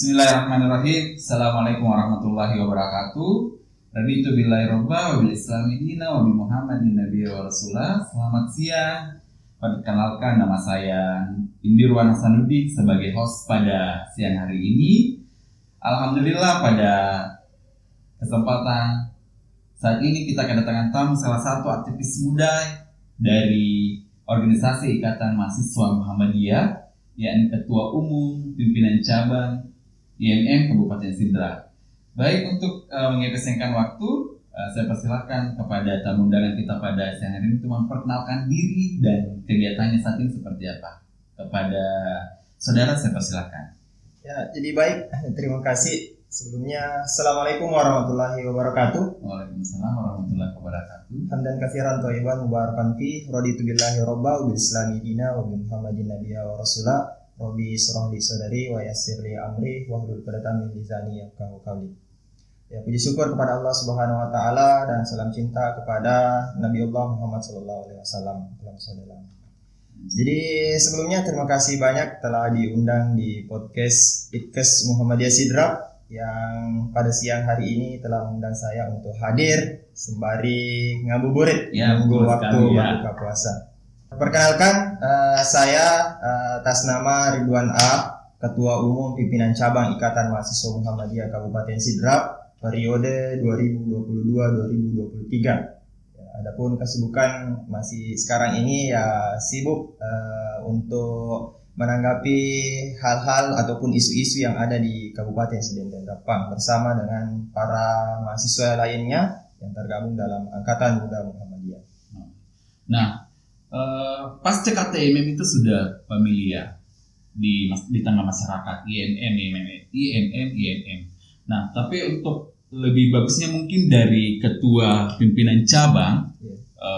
Bismillahirrahmanirrahim. Assalamualaikum warahmatullahi wabarakatuh. Raditu billahi robba wa bil islami dina wa bi Muhammadin nabiyya wa rasulah. Selamat siang. Perkenalkan, nama saya Indirwan Hasanuddin sebagai host pada siang hari ini. Alhamdulillah, pada kesempatan saat ini kita kedatangan tamu, salah satu aktivis muda dari organisasi Ikatan Mahasiswa Muhammadiyah, yakni Ketua Umum Pimpinan Cabang IMM Kabupaten Sidrap. Baik, untuk mengefisienkan waktu, saya persilakan kepada tamu undangan kita pada siang hari ini untuk memperkenalkan diri dan kegiatannya saat ini seperti apa. Kepada saudara saya persilakan. Ya, jadi baik, terima kasih. Sebelumnya, Assalamualaikum warahmatullahi wabarakatuh. Waalaikumsalam warahmatullahi wabarakatuh. Hamdan katsiran thayyiban mubarakan fi, raditu billahi robba wa bil islami dina wa bi Muhammadin nabiyya wa rasulah. Rabbi shrah li sadri wa yassir li amri wahlul 'uqdatam min lisani yafqahu qawli. Ya, puji syukur kepada Allah Subhanahu wa taala dan salam cinta kepada Nabi Allah Muhammad sallallahu alaihi wasallam. Jadi sebelumnya terima kasih banyak telah diundang di podcast Itkes Muhammadiyah Sidrap yang pada siang hari ini telah mengundang saya untuk hadir sembari ngabuburit menunggu waktu berbuka puasa. Perkenalkan, saya atas nama Ridwan A, Ketua Umum Pimpinan Cabang Ikatan Mahasiswa Muhammadiyah Kabupaten Sidrap periode 2022-2023. Adapun kesibukan masih sekarang ini ya sibuk untuk menanggapi hal-hal ataupun isu-isu yang ada di Kabupaten Sidrap bersama dengan para mahasiswa lainnya yang tergabung dalam Angkatan Muda Muhammadiyah. Nah, pasca KTMM itu sudah familiar di tengah masyarakat IMM. Nah, tapi untuk lebih bagusnya mungkin dari Ketua Pimpinan Cabang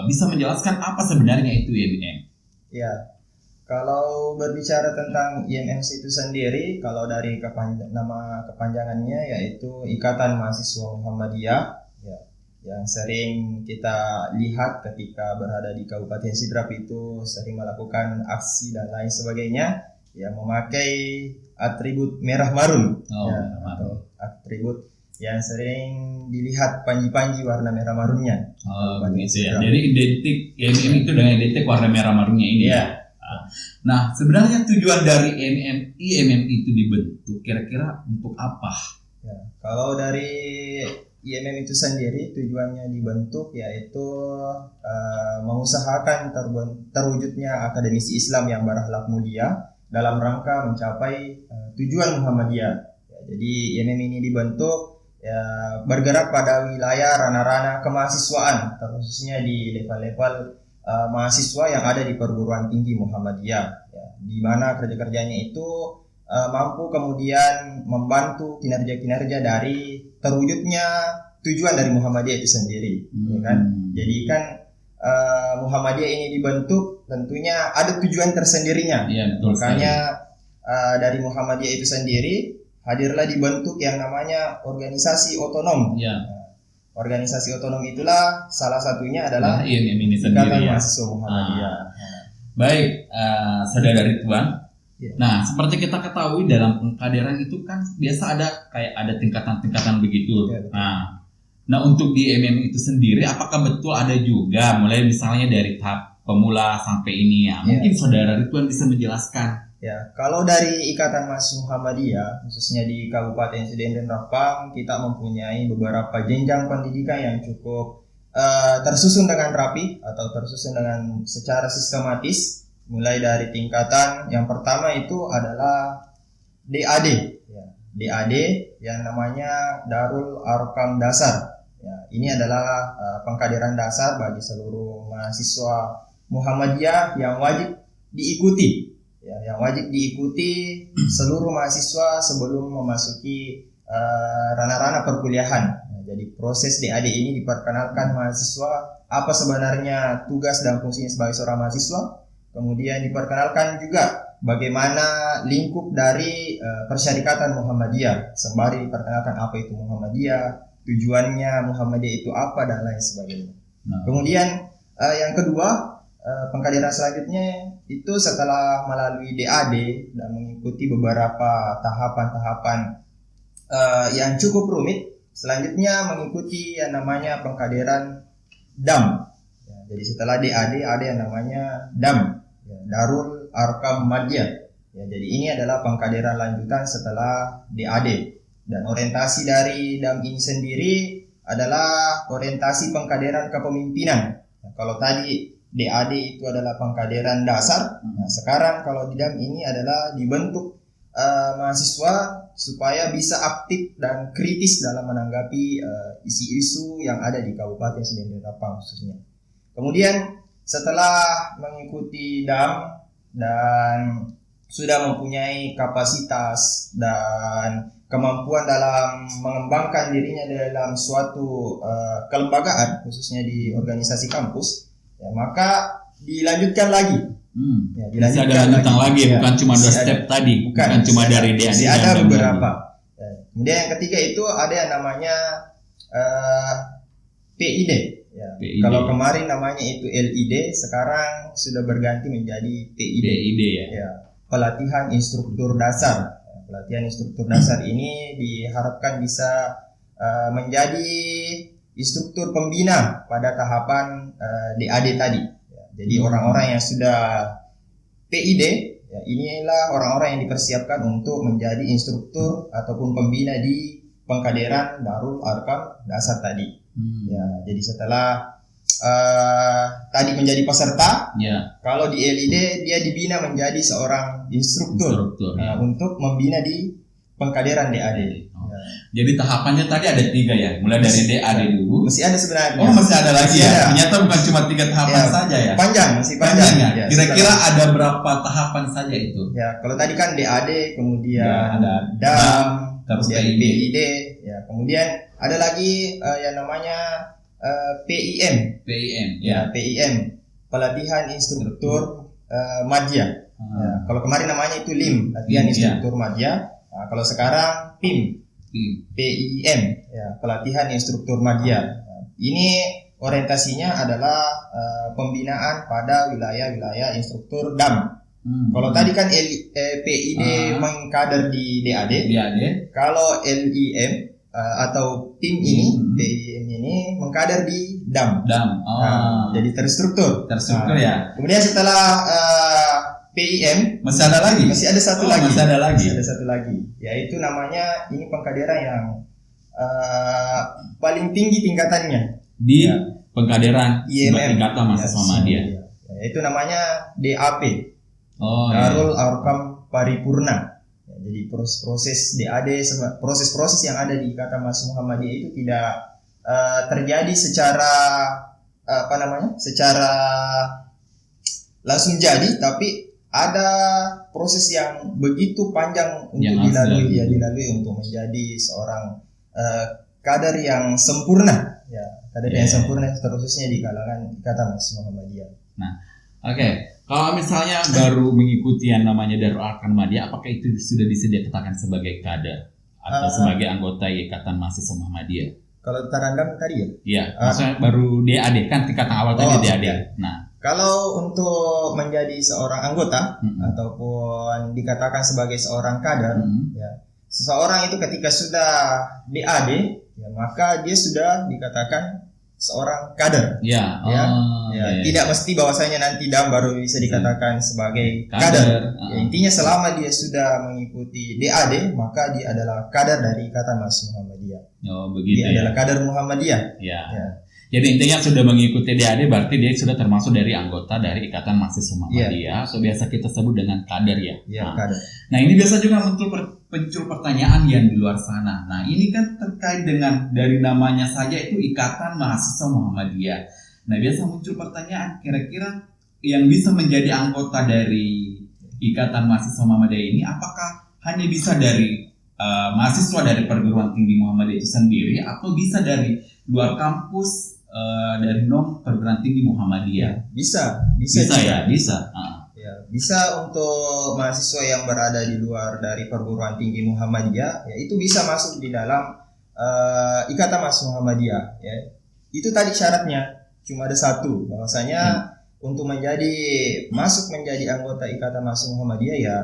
bisa menjelaskan apa sebenarnya itu IMM. Ya, kalau berbicara tentang IMM itu sendiri, kalau dari nama kepanjangannya yaitu Ikatan Mahasiswa Muhammadiyah, ya, yang sering kita lihat ketika berada di Kabupaten Sidrap itu sering melakukan aksi dan lain sebagainya, yang memakai atribut merah marun, atau atribut yang sering dilihat panji-panji warna merah marunnya. Begitu ya. Jadi identik IMM itu dengan identik warna merah marunnya ini. Ya. Nah, sebenarnya tujuan dari IMM itu dibentuk kira-kira untuk apa? Ya, kalau dari IMM itu sendiri tujuannya dibentuk yaitu mengusahakan terwujudnya akademisi Islam yang berakhlak mulia dalam rangka mencapai tujuan Muhammadiyah. Ya, jadi IMM ini dibentuk bergerak pada wilayah ranah-ranah kemahasiswaan, khususnya di level-level mahasiswa yang ada di perguruan tinggi Muhammadiyah, ya, di mana kerja-kerjanya itu mampu kemudian membantu kinerja-kinerja dari terwujudnya tujuan dari Muhammadiyah itu sendiri, ya kan? Jadi kan Muhammadiyah ini dibentuk tentunya ada tujuan tersendirinya. Ya, makanya dari Muhammadiyah itu sendiri hadirlah dibentuk yang namanya organisasi otonom. Ya. Organisasi otonom itulah salah satunya adalah Ikatan Mahasiswa Muhammadiyah. Baik, saudara Ridwan. Yeah. Nah, seperti kita ketahui dalam pengkaderan itu kan biasa ada tingkatan-tingkatan begitu. Yeah, nah, untuk di IMM itu sendiri, apakah betul ada juga mulai misalnya dari tahap pemula sampai ini ya? Mungkin saudara Ridwan bisa menjelaskan. Ya, kalau dari Ikatan Mahasiswa Muhammadiyah, khususnya di Kabupaten Sidrap, kita mempunyai beberapa jenjang pendidikan yang cukup tersusun dengan rapi atau tersusun dengan secara sistematis. Mulai dari tingkatan yang pertama itu adalah DAD, ya, DAD yang namanya Darul Arkam Dasar. Ya, ini adalah pengkaderan dasar bagi seluruh mahasiswa Muhammadiyah yang wajib diikuti. Ya, yang wajib diikuti seluruh mahasiswa sebelum memasuki ranah-ranah perkuliahan. Ya, jadi proses DAD ini diperkenalkan mahasiswa apa sebenarnya tugas dan fungsinya sebagai seorang mahasiswa. Kemudian diperkenalkan juga bagaimana lingkup dari Persyarikatan Muhammadiyah, sembari diperkenalkan apa itu Muhammadiyah, tujuannya Muhammadiyah itu apa dan lain sebagainya. Kemudian yang kedua pengkaderan selanjutnya itu setelah melalui DAD dan mengikuti beberapa tahapan-tahapan yang cukup rumit, selanjutnya mengikuti yang namanya pengkaderan DAM. Ya, jadi setelah DAD ada yang namanya DAM, ya, Darul Arkam Madya. Ya, jadi ini adalah pengkaderan lanjutan setelah DAD. Dan orientasi dari DAM ini sendiri adalah orientasi pengkaderan kepemimpinan. Nah, kalau tadi DAD itu adalah pengkaderan dasar, nah sekarang kalau di DAM ini adalah dibentuk mahasiswa supaya bisa aktif dan kritis dalam menanggapi isu-isu yang ada di Kabupaten Sdn Rapang khususnya. Kemudian setelah mengikuti DAM dan sudah mempunyai kapasitas dan kemampuan dalam mengembangkan dirinya dalam suatu kelembagaan khususnya di organisasi kampus, ya, maka dilanjutkan lagi. Ya, bisa ada lanjutan lagi, ya. Bukan cuma dua step tadi, bukan cuma dari DAD. Ada beberapa. Ya. Kemudian yang ketiga itu ada yang namanya PID. Ya. PID. Kalau kemarin namanya itu LID, sekarang sudah berganti menjadi PID. PID ya. Ya. Pelatihan instruktur dasar. Pelatihan instruktur dasar ini diharapkan bisa menjadi instruktur pembina pada tahapan DAD tadi. Ya, jadi orang-orang yang sudah PID, ya, inilah orang-orang yang dipersiapkan untuk menjadi instruktur ataupun pembina di pengkaderan Darul Arkam dasar tadi. Ya, jadi setelah tadi menjadi peserta, ya. Kalau di LID dia dibina menjadi seorang instruktur ya. Untuk membina di pengkaderan DAD. Oh. Ya. Jadi tahapannya tadi ada 3 ya, mulai dari DAD dulu. Masih ada sebenarnya. Oh masih ada lagi ya. Ternyata bukan cuma 3 tahapan saja ya. Panjang, masih panjang. Ya. Kira-kira ada berapa tahapan saja itu? Ya, kalau tadi kan DAD, kemudian ya, ada DAM, terus PID, ya, kemudian ada lagi yang namanya PIM, ya, PIM, pelatihan instruktur madya. Ya, kalau kemarin namanya itu LIM, latihan instruktur madya. Nah, kalau sekarang PIM, ya, pelatihan instruktur madya. Nah, ini orientasinya adalah pembinaan pada wilayah-wilayah instruktur DAM. Kalau tadi kan PID mengkader di DAD. Kalau LIM atau PIM ini, PIM ini mengkader di DAM. Jadi terstruktur. Ya. Kemudian setelah PIM masih ada lagi. Masih ada satu lagi. Masih ada satu lagi. Yaitu namanya ini pengkaderan yang paling tinggi tingkatannya di pengkaderan tingkatan mahasiswa Muhammadiyah. Yaitu namanya DAP. Darul Arkam Paripurna. Jadi proses DAD, proses-proses yang ada di Ikatan Mahasiswa Muhammadiyah itu tidak terjadi secara secara langsung jadi, tapi ada proses yang begitu panjang untuk dilalui untuk menjadi seorang kader yang sempurna, ya, kader yang sempurna khususnya di kalangan Ikatan Mahasiswa Muhammadiyah. Nah, oke. Kalau misalnya baru mengikuti yang namanya Darul Arkam Madya, apakah itu sudah bisa dikatakan sebagai kader atau sebagai anggota Ikatan Mahasiswa Muhammadiyah? Kalau Tarandam tadi ya? Iya, maksudnya baru DAD kan tingkatan awal tadi DAD. Okay. Nah, kalau untuk menjadi seorang anggota ataupun dikatakan sebagai seorang kader, ya, seseorang itu ketika sudah DAD, ya, maka dia sudah dikatakan seorang kader. Tidak mesti bahwasanya nanti DAM baru bisa dikatakan sebagai kader. Ya, intinya selama dia sudah mengikuti DAD, maka dia adalah kader dari Ikatan Mahasiswa Muhammadiyah. Oh, begitu. Dia adalah kader Muhammadiyah. Ya. Jadi intinya sudah mengikuti DAD berarti dia sudah termasuk dari anggota dari Ikatan Mahasiswa Muhammadiyah. So biasa kita sebut dengan kader ya. Kader. Nah, ini biasa juga muncul pertanyaan yang di luar sana. Nah, ini kan terkait dengan dari namanya saja itu Ikatan Mahasiswa Muhammadiyah. Nah, biasa muncul pertanyaan, kira-kira yang bisa menjadi anggota dari Ikatan Mahasiswa Muhammadiyah ini apakah hanya bisa dari mahasiswa dari perguruan tinggi Muhammadiyah itu sendiri atau bisa dari luar kampus dari perguruan tinggi Muhammadiyah? Bisa. Ya, bisa untuk mahasiswa yang berada di luar dari perguruan tinggi Muhammadiyah, ya itu bisa masuk di dalam Ikatan Mahasiswa Muhammadiyah. Ya. Itu tadi syaratnya cuma ada satu, bahwasanya untuk masuk menjadi anggota Ikatan Mahasiswa Muhammadiyah ya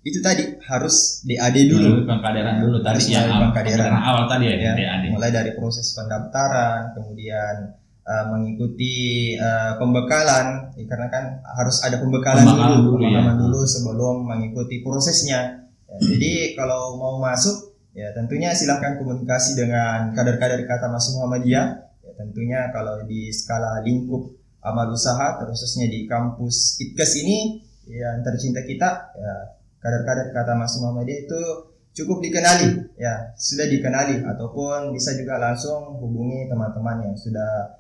itu tadi harus DAD dulu. Pengkaderan dulu tadi Harus yang melalui pengkaderan. awal tadi Ya, DAD. mulai dari proses pendaftaran, kemudian mengikuti pembekalan, karena kan harus ada pembekalan dulu, pemahaman dulu sebelum mengikuti prosesnya. Ya, jadi kalau mau masuk, ya tentunya silahkan komunikasi dengan kader-kader Ikatan Mahasiswa Muhammadiyah. Ya, tentunya kalau di skala lingkup amal usaha, khususnya di kampus ITKES ini, yang tercinta kita, ya kader-kader Ikatan Mahasiswa Muhammadiyah itu cukup dikenali, ya sudah dikenali, ataupun bisa juga langsung hubungi teman-teman yang sudah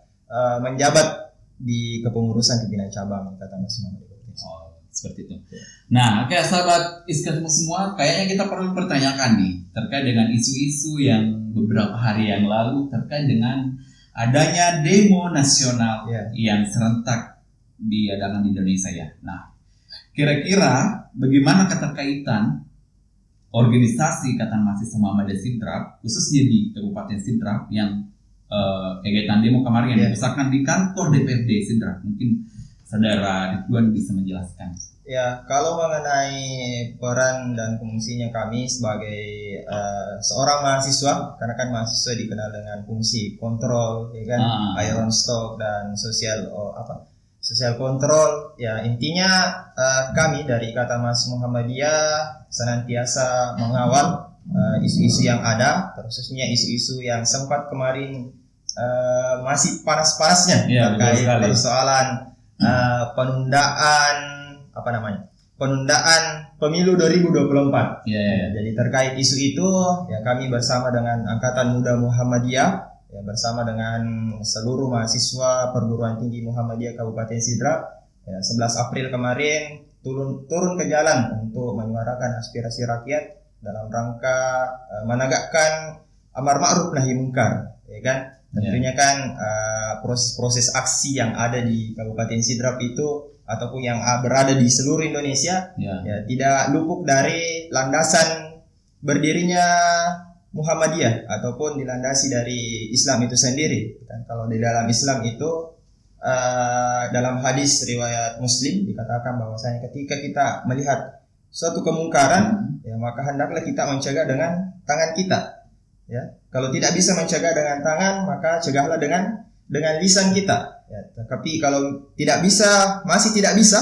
menjabat di kepengurusan pimpinan cabang Ikatan Mahasiswa Muhammadiyah. Oh, seperti itu. Nah, oke sahabat Iskatmu semua, kayaknya kita perlu pertanyakan nih terkait dengan isu-isu yang beberapa hari yang lalu terkait dengan adanya demo nasional yang serentak diadakan di Indonesia ya. Nah, kira-kira bagaimana keterkaitan organisasi Ikatan Mahasiswa Muhammadiyah Sidrap, khususnya di Kabupaten Sidrap yang kegiatan demo kemarin yang dipusatkan di kantor DPRD Sidrap? Mungkin Saudara Ridwan bisa menjelaskan. Ya, kalau mengenai peran dan fungsinya kami sebagai seorang mahasiswa, karena kan mahasiswa dikenal dengan fungsi kontrol, ya kan, iron stock dan sosial kontrol. Ya, intinya kami dari Ikatan Mahasiswa Muhammadiyah senantiasa mengawal isu-isu yang ada, khususnya isu-isu yang sempat kemarin masih panas-panasnya terkait persoalan penundaan pemilu 2024. Jadi terkait isu itu, ya kami bersama dengan Angkatan Muda Muhammadiyah, ya bersama dengan seluruh mahasiswa perguruan tinggi Muhammadiyah Kabupaten Sidrap, ya 11 April kemarin turun ke jalan untuk menyuarakan aspirasi rakyat dalam rangka menegakkan amar ma'ruf nahi munkar, ya kan? Tentunya kan proses-proses aksi yang ada di Kabupaten Sidrap itu ataupun yang berada di seluruh Indonesia ya tidak luput dari landasan berdirinya Muhammadiyah ataupun dilandasi dari Islam itu sendiri. Dan kalau di dalam Islam itu dalam hadis riwayat Muslim dikatakan bahwasanya ketika kita melihat suatu kemungkaran, ya maka hendaklah kita mencegah dengan tangan kita. Ya, kalau tidak bisa mencegah dengan tangan, maka cegahlah dengan lisan kita. Ya, tapi kalau masih tidak bisa,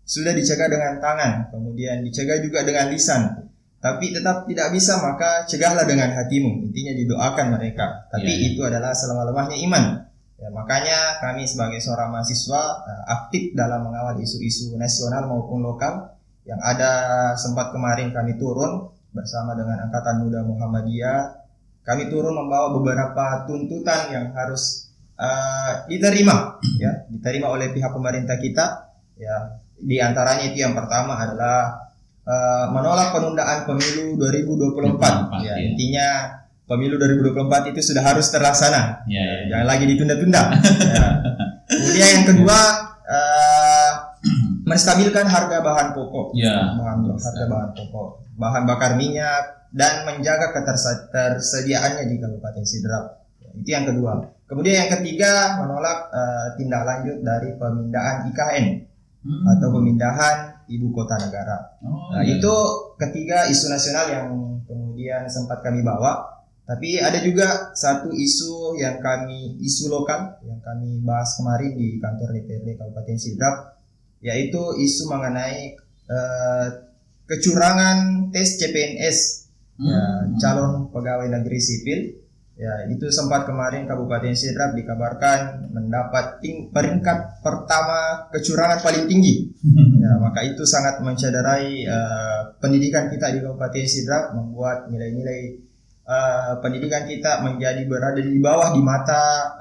sudah dicegah dengan tangan, kemudian dicegah juga dengan lisan. Tapi tetap tidak bisa, maka cegahlah dengan hatimu. Intinya didoakan mereka. Tapi itu adalah selama-lamanya iman. Ya, makanya kami sebagai seorang mahasiswa aktif dalam mengawal isu-isu nasional maupun lokal. Yang ada sempat kemarin kami turun bersama dengan Angkatan Muda Muhammadiyah. Kami turun membawa beberapa tuntutan yang harus diterima oleh pihak pemerintah kita. Ya, di antaranya itu yang pertama adalah menolak penundaan pemilu 2024. Ya, intinya pemilu 2024 itu sudah harus terlaksana. Jangan lagi ditunda-tunda. Ya. Kemudian yang kedua menstabilkan harga bahan pokok. Harga bahan pokok, bahan bakar minyak, dan menjaga ketersediaannya di Kabupaten Sidrap. Itu yang kedua. Kemudian yang ketiga menolak tindak lanjut dari pemindahan IKN atau pemindahan ibu kota negara. Itu ketiga isu nasional yang kemudian sempat kami bawa. Tapi ada juga satu isu lokal yang kami bahas kemarin di kantor DPRD Kabupaten Sidrap, yaitu isu mengenai kecurangan tes CPNS. Calon pegawai negeri sipil. Ya, itu sempat kemarin Kabupaten Sidrap dikabarkan mendapat peringkat pertama kecurangan paling tinggi. Ya, maka itu sangat mencederai pendidikan kita di Kabupaten Sidrap, membuat nilai-nilai pendidikan kita menjadi berada di bawah di mata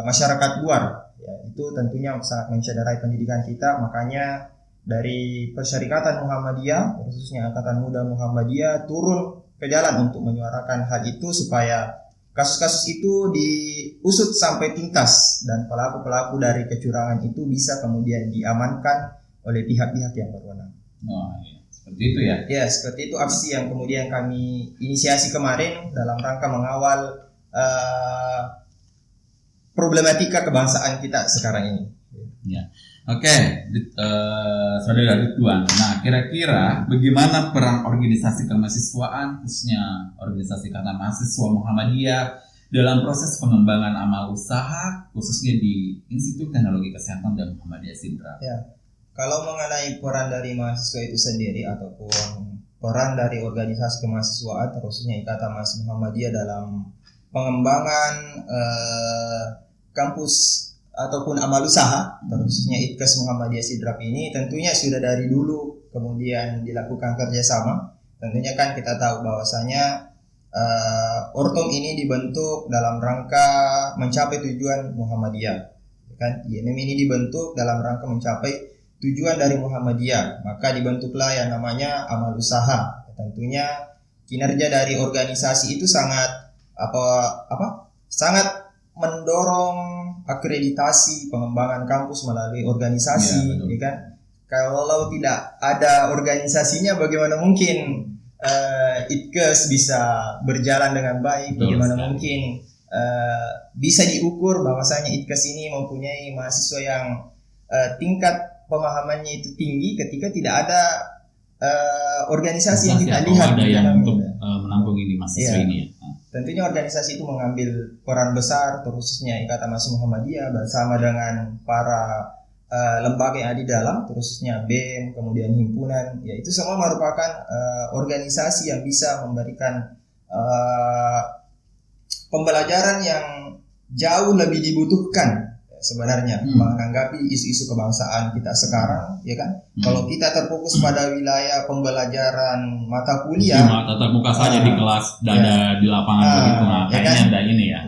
masyarakat luar. Ya, itu tentunya sangat mencederai pendidikan kita. Makanya dari Persyarikatan Muhammadiyah, khususnya Angkatan Muda Muhammadiyah, turun ke jalan untuk menyuarakan hal itu supaya kasus-kasus itu diusut sampai tuntas dan pelaku-pelaku dari kecurangan itu bisa kemudian diamankan oleh pihak-pihak yang berwenang. Seperti itu ya? Ya, seperti itu aksi yang kemudian kami inisiasi kemarin dalam rangka mengawal problematika kebangsaan kita sekarang ini. Ya. Oke, Saudara Ridwan. Nah, kira-kira bagaimana peran organisasi kemahasiswaan, khususnya organisasi Ikatan Mahasiswa Muhammadiyah dalam proses pengembangan amal usaha, khususnya di Institut Teknologi Kesehatan dan Muhammadiyah Sidrap? Ya, kalau mengenai peran dari mahasiswa itu sendiri ataupun peran dari organisasi kemahasiswaan, khususnya Ikatan Mahasiswa Muhammadiyah dalam pengembangan kampus ataupun amal usaha, khususnya ITKES Muhammadiyah Sidrap ini tentunya sudah dari dulu kemudian dilakukan kerjasama. Tentunya kan kita tahu bahwasanya Ortom ini dibentuk dalam rangka mencapai tujuan Muhammadiyah, kan? IMM ini dibentuk dalam rangka mencapai tujuan dari Muhammadiyah, maka dibentuklah yang namanya amal usaha. Tentunya kinerja dari organisasi itu sangat sangat mendorong akreditasi pengembangan kampus melalui organisasi, ya kan? Kalau tidak ada organisasinya, bagaimana mungkin ITKES bisa berjalan dengan baik? Bagaimana mungkin bisa diukur bahwasanya ITKES ini mempunyai mahasiswa yang tingkat pemahamannya itu tinggi ketika tidak ada organisasi yang kita lihat ada yang untuk menampung ini mahasiswa ini ya. Tentunya organisasi itu mengambil peran besar, khususnya Ikatan Mahasiswa Muhammadiyah bersama dengan para lembaga yang ada di dalam, khususnya BEM, kemudian himpunan. Ya, itu semua merupakan organisasi yang bisa memberikan pembelajaran yang jauh lebih dibutuhkan sebenarnya menanggapi isu-isu kebangsaan kita sekarang, ya kan? Kalau kita terfokus pada wilayah pembelajaran mata kuliah, cuma tatap muka saja di kelas, ada di lapangan begitu, kayaknya kan? Ada ini ya.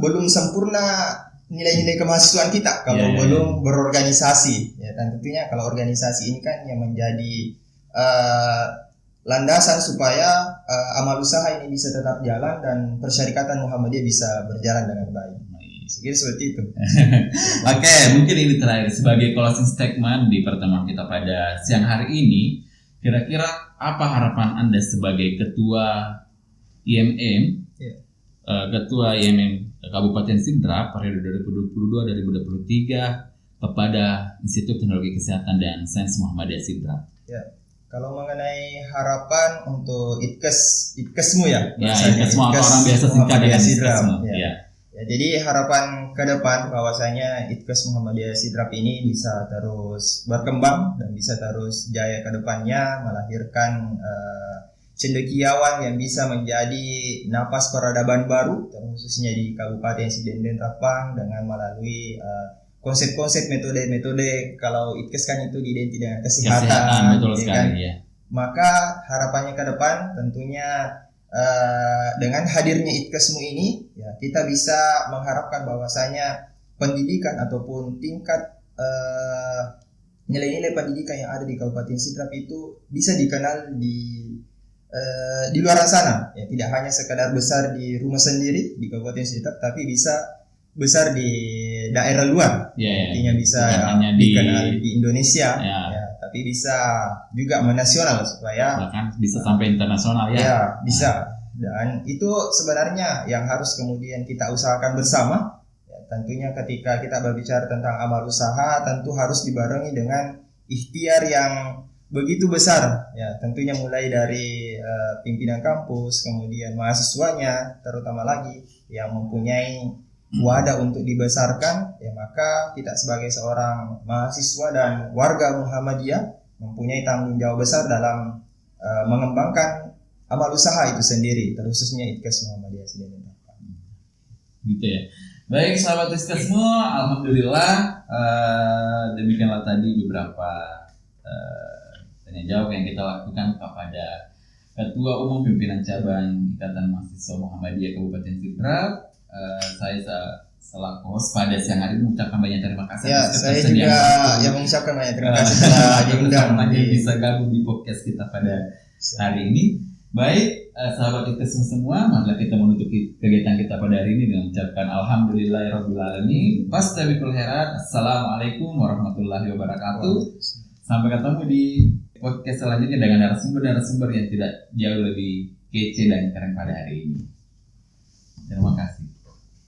Belum sempurna nilai-nilai kemahasiswaan kita kalau belum berorganisasi, ya. Dan tentunya kalau organisasi ini kan yang menjadi landasan supaya amal usaha ini bisa tetap jalan dan persyarikatan Muhammadiyah bisa berjalan dengan baik. Sekiranya seperti itu. Oke, mungkin ini terakhir sebagai closing statement di pertemuan kita pada siang hari ini. Kira-kira apa harapan Anda sebagai ketua IMM, ketua IMM Kabupaten Sidrap periode 2022-2023 kepada Institut Teknologi Kesehatan dan Sains Muhammadiyah Sidrap? Ya. Kalau mengenai harapan untuk ITKESmu ya. Ya, ITKESmu orang biasa singkat dengan ITKESmu. Ya. Ya, jadi harapan ke depan bahwasanya ITKES Muhammadiyah Sidrap ini bisa terus berkembang dan bisa terus jaya ke depannya, melahirkan cendekiawan yang bisa menjadi napas peradaban baru, khususnya di Kabupaten Sidenden Rapang dengan melalui konsep-konsep metode-metode. Kalau ITKES kan itu diidenti dengan kesehatan, betul sekali, ya. Maka harapannya ke depan tentunya dengan hadirnya ITKESmu ini, ya, kita bisa mengharapkan bahwasanya pendidikan ataupun tingkat nilai-nilai pendidikan yang ada di Kabupaten Sidrap itu bisa dikenal di luar sana, ya, tidak hanya sekadar besar di rumah sendiri di Kabupaten Sidrap, tapi bisa besar di daerah luar, artinya bisa dikenal di Indonesia, tapi bisa juga menasional supaya bahkan bisa sampai internasional ya bisa. Dan itu sebenarnya yang harus kemudian kita usahakan bersama, ya, tentunya ketika kita berbicara tentang amal usaha tentu harus dibarengi dengan ikhtiar yang begitu besar, ya, tentunya mulai dari pimpinan kampus, kemudian mahasiswanya terutama lagi yang mempunyai wadah untuk dibesarkan, ya, maka kita sebagai seorang mahasiswa dan warga Muhammadiyah mempunyai tanggung jawab besar dalam mengembangkan amal usaha itu sendiri, khususnya ITKES Muhammadiyah Sidenden Rapang. Gitu ya. Baik sahabat ITKES semua, alhamdulillah demikianlah tadi beberapa tanya jawab yang kita lakukan kepada Ketua Umum Pimpinan Cabang Ikatan Mahasiswa Muhammadiyah Kabupaten Sidrap. Saya selaku host pada siang hari ini mengucapkan banyak terima kasih. Ya, saya juga yang mengucapkan banyak terima kasih telah diundang bisa gabung di podcast kita pada hari ini. Baik, sahabat ITKES semua, marilah kita menutup kegiatan kita pada hari ini dengan mengucapkan alhamdulillahirabbil alamin. Fastabiqul khairat. Assalamualaikum warahmatullahi wabarakatuh. Sampai ketemu di podcast selanjutnya dengan narasumber-narasumber yang tidak jauh lebih kece dan keren pada hari ini. Terima kasih.